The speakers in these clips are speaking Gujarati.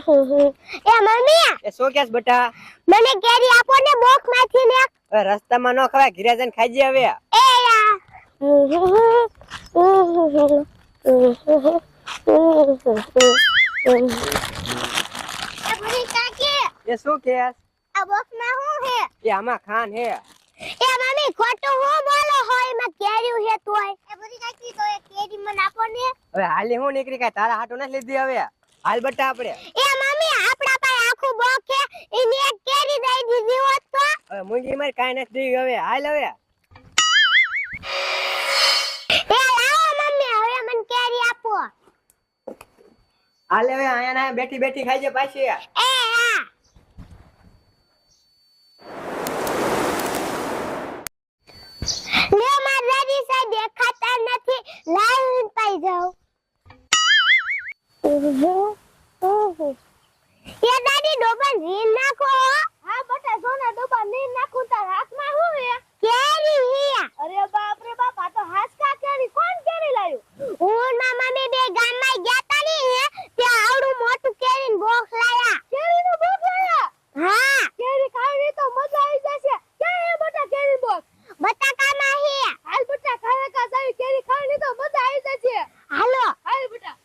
એ મમ્મી એ શું કેસ બેટા? મને કેરી આપો ને બોક્સ માંથી ને રસ્તામાં ન ખવાય, ઘરે જઈને ખાઈ જઈએ હવે. એ યાર એ ભૂરી કાકી એ શું કેસ? આ બોક્સ માં શું હે? એ આમાં ખાન હે. એ મમ્મી ખોટું હું બોલો હોય માં કેરી હે તોય. એ ભૂરી કાકી તો એ કેરી મને આપો ને. હવે હાલી હું નીકળી કાય તારા હાટો નથી લીધી હવે. હાલ બેટા આપણે. એ મમ્મી આપડા પાસે આખું બોક્સ છે એને એક કેરી દઈ દીધી હોત તો. હવે મુંગી માર કાઈ નથી દીધી હવે. હાલ હવે. એ લાવો મમ્મી હવે મને કેરી આપો. હાલ હવે આયા ના બેઠી બેઠી ખાઈ જે પાછી. એ હા લે માર રેડી સે દેખાતા નથી લાઈન પાઈ જાવ. એ દાદી ડોબા નીર નાખો. હા બટા સોના ડોબા નીર નાખું તાર હાથમાં હું હે? કેરી હે. અરે બાપ રે બાપ આ તો હાસકા કેરી કોણ કેરી લાયો? હું ના મમ્મી બે ગામમાં ગયા તા ને ત્યાં આવડું મોટું કેરીનું બોક્સ લાયા. કેરીનું બોક્સ લાયા? હા કેરી ખાવી તો મજા આવી જશે. ક્યાં હે બટા કેરી બોક્સ? બટાકામાં હે. હાલ બટા ખાવા કા સાવી કેરી ખાવી તો મજા આવી જશે. હાલો હાલ બટા.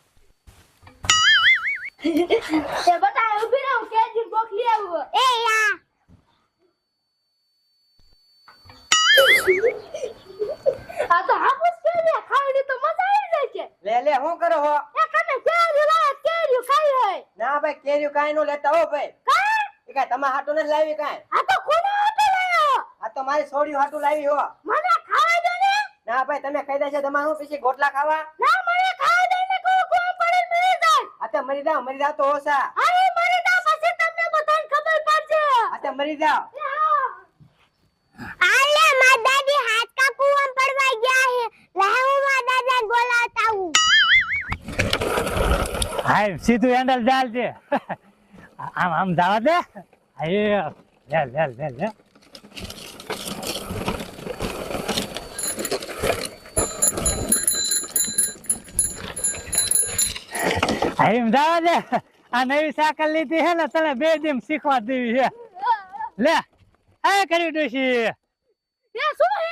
એ બટા ઊભી રહો કેરી બોક્સ લઈ આવો. એ યા આ તો હાપુસ કેરી ખાવી તો મજા આવી જશે. લે લે હું કરો હો? એ કને કેરી લાયા કેરી ખાઈ હોય. ના ભાઈ કેરી કાઈ નો લેતા હો ભાઈ. કા? એ કાઈ તમાર હાટો નથી લાવી કાઈ. આ તો કોનો હતો લાયો? આ તો મારી છોડી હાટુ લાવી હો. મને ખાવા દો ને. ના ભાઈ તમે ખાઈ દેશે તમાર હું પછી ગોટલા ખાવા. ના મને ખાવા દે ને કોમ પડે મરી જાય. આ તે મરી જાવ તો ઓસા. અરે મરી જાવ પછી તમને બધાને ખબર પડશે. આ તે મરી જાવ. આલે માર દાદી હાથ કા કુવામ પડવા ગયા હે. લાહુ માર દાદા બોલાવતા હું. હાય સીધું હેન્ડલ ચાલ છે. આમ આમ જવા દે. હાય લે લે લે લે. હાય એમ જવા દે. આ નવી સાયકલ લીધી હે ને તને 2 દિન શીખવા દેવી છે. લે આ કરી ડોશી. એ શું હે?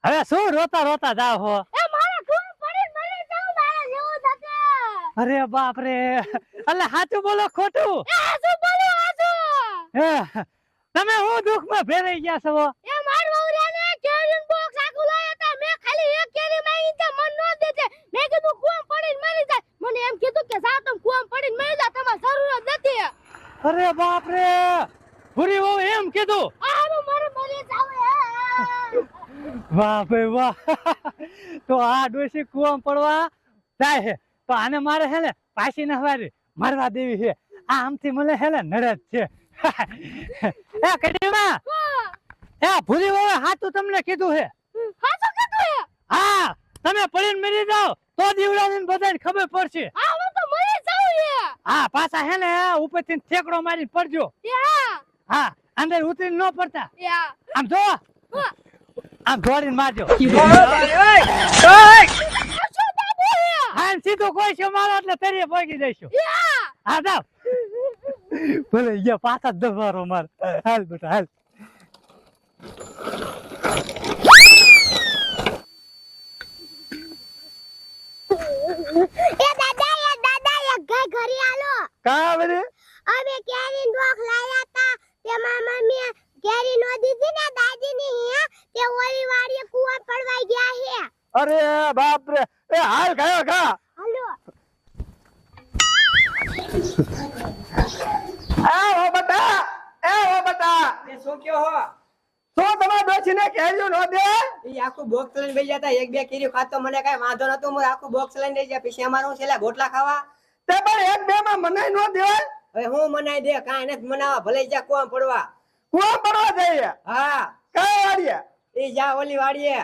હવે શું રોતા રોતા જાવ હો? એ મારા કુવામ પડી મરી જાવ મારા જેવું થશે. અરે બાપ રે. અલે સાચું બોલો ખોટું? એ હાસુ બોલો હાસુ. હે તમે હું દુઃખમાં ભેરાઈ ગયા છો? એ માર વહુરાને કેરીનું બોક્સ આખું લાયા તા. મેં ખાલી એક કેરી માંગી તે મન નો દેતે. મેં કીધું કુવામ પડીને મરી જાય. મને એમ કીધું કે જા તમે કુવામ પડીને મરી જા તમાર જરૂર જ નથી. અરે બાપ રે. પૂરી વહુ એમ કીધું? આનું મારે મરી જાવ. વાહ ભાઈ વાહ. તો આ ડોશી કુવામ પડવા જાય છે તો આને મારે હે ને પાછી નહવારી મારવા દેવી છે. આ આમથી મને હે ને નડદ છે. એ કડીમાં એ ભૂરી વહુ હાચું તમને કીધું છે. હાસુ કીધું હે? હા તમે પડીને મરી જાવ તો દીવડાને બધાને ખબર પડશે. આ હું તો મરી જાવ હે. હા પાછા હે ને ઉપરથી ઠેકડો મારી પડજો. યા હા અંદર ઉતરીને ન પડતા. યા આમ જો આમ દોડીને મારજો. હા સીધું કોઈ છે મારો એટલે તરીએ પહોંચી જઈશું. યા હા જાવ ભલે ગયા પાછા દબારો માર. હાલ બેટા હાલ. એ દાદા એક ઘરે આલો. કા બરે અમે કેરી બોક્સ લાયા તા. તેમાં મમ્મી કેરી નો દીધી ને દાદી ની હે તે ઓલી વાડીએ કુવા પડવા ગયા હે. અરે બાપ રે. એ હાલ ગયો કા. હાલો ઓ બટા એ શું કયો હો? તો તમારા ડોશીને કેરીઓ ન દે. ઈ આખું બોક્સ લઈને બેસી જતા. એક બે કેરી ખાતો મને કઈ વાંધો નતો. હું આખું બોક્સ લઈને બેસી ગયા. પછી અમારું છેલ્લા ગોટલા ખાવા. તે પણ એક બે માં મને ન દેવાય. હવે હું મનાઈ દે કાઈ નથી મનાવા. ભલે જા કોમ પડવા. કુવા પડવા જઈએ. હા કઈ વાડીએ? એ જા ઓલી વાડીએ.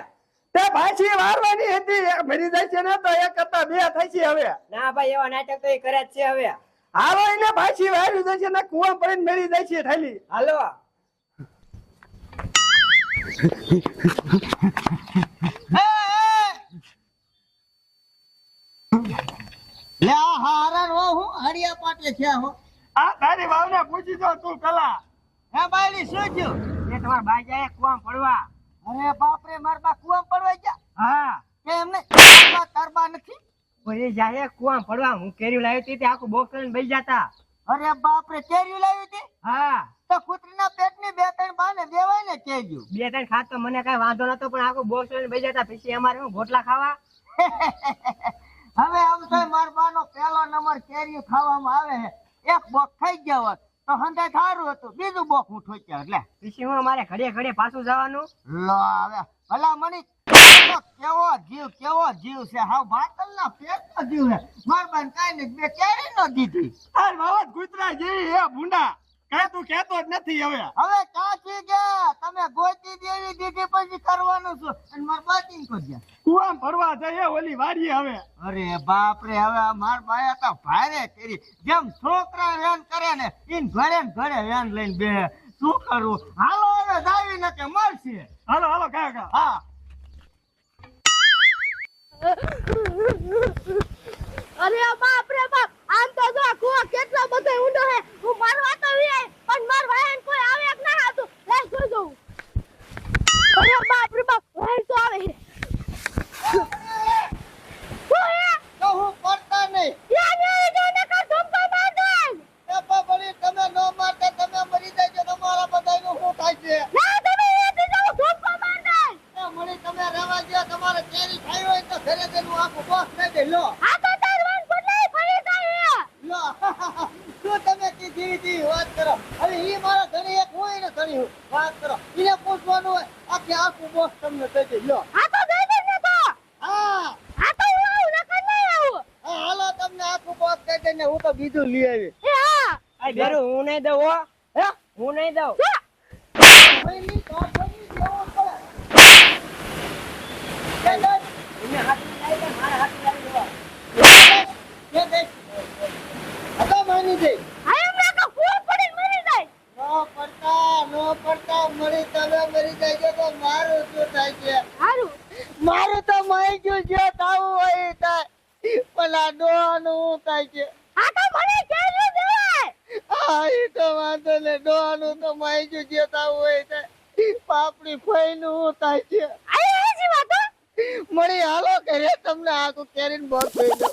તે ભાછી વારવાની હતી. એક મરી જાય છે ને તો એક કરતા 2 થઈ છે હવે. ના ભાઈ એવા નાટક તો એ કરે જ છે હવે. હાલો એને ભાછી વારી જાય છે ને કુવા પડીને મરી જાય છે ઠાલી. હાલો લે આ હારા રો હું હરિયા પાટે થયા હો. આ તારી વાવને પૂછી જો તું પેલા. હે બાયડી શું થયું? એ તમારા બાઈ જાય કુવામાં પડવા. અરે બાપ રે, મારા બા કુવામાં પડવા ગયા. હા કેમ ને તારબા નથી? કોઈ જાય કુવામાં પડવા. હું કેરી લાવી હતી તે આખું બોક્સ લઈને બેસી જતા. અરે બાપ રે, કેરી લાવી હતી? હા તો કૂતરીના પેટની બે ત્રણ બાને દેવાય ને કેજો. બે ત્રણ ખાત તો મને કઈ વાંધો નતો, પણ આખું બોક્સ લઈને બેસી જતા. પછી અમારે હું ગોટલા ખાવા. હવે આમ તો મારા બાનો પહેલો નંબર કેરી ખાવામાં આવે છે. એક બોક ખાઈ ગયા હોત તો હંધાય સારું હતું, બીજું બોક હું ઠોક્યા. એટલે પછી હું અમારે ઘડીએ ઘડીએ પાછું જવાનું. લો હવે ભલા મની કેવો જીવ છે, હાવ ભાતલના પેટનો જીવ છે. મારા બાને કાંઈ નહીં, બે કેરી ન દીધી. તાર વાવ જ કૂતરા જેવી હે ભૂંડા. કાંઈ તું કહેતો જ નથી હવે. હવે કાચી ગયા તમે ગોતી દેવી દીધી પછી કરવાનું શું? અને મારા બાકી કો ગયા. કુવામાં પડવા જઈએ ઓલી વાડીએ હવે. અરે બાપ રે, હવે માર બાયા તો ભારે કરી. જેમ છોકરા વેન કરે ને ઈન ઘરે ને ઘરે વેન લઈને બે. શું કરું? હાલો હવે જાવી ને કે મળશે. હાલો હાલો કાકા. હા અરે બાપ રે બાપ, આમ તો જો કુવો કેટલો બધો ઊંડો હે. હું મારવા તો વી પણ માર વાયન કોઈ આવે કે ના આવતું. લે જોઈ જોઉં. અરે બાપ રે બાપ, વાયન તો આવે હે. શું હે? તો હું પડતા નહીં. યા ને જો ને કા ધમકો માર દે. બાપા બળી તમે નો મારતા તમે મરી જાય તો તમારા બધાયનું શું થાય છે? ના તમે એ બીજો ધમકો માર દે. એ મળી તમે રહેવા દો. તમારે કેરી ખાઈ હોય તો ઘરે જઈને આખું બોક્સ લઈ દે. લો આ તો તાર વાન બદલાઈ ફરી જાય હે. લો શું તમે કીધી વાત કરો? હવે ઈ મારા ઘરે એક હોય ને ઘણી વાત કરો. એને પૂછવાનું હોય આખું બોક્સ તમને દઈ દે. લો આ તો દઈ દે ને તો. હા આ તો હું આવું નકર નહીં આવું. હા હાલો તમને આખું બોક્સ દઈ દે ને હું તો બીજું લઈ આવી. એ હા. આ બેરું હું નહીં દઉં હો. હે હું નહીં દઉં. ભાઈની તો ભાઈની જેવો પડે. કે દે એને હાથમાં લાવી દે, મારા હાથમાં લાવી દેવા. કે દે હતા માની દે. આ એમના કો કુવો પડી મરી જાય. નો પડતા મરી તમે મરી જાય તો મારું શું થાય છે? હારું. મારું તો મરી ગયું જે થાવું હોય એ થાય. પણ આ ડોહાનું થાય છે. આ તો મને કેરી દેવાય. આ ઈ તો વાંધો ને ડોહાનું તો મરી ગયું જે થાવું હોય એ થાય. પાપડી ફઈનું થાય છે. આ એજી વાત હો. મળી હાલો કરે તમને આખું કેરીને બોક્સ થઈ ગયું.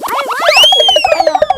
આ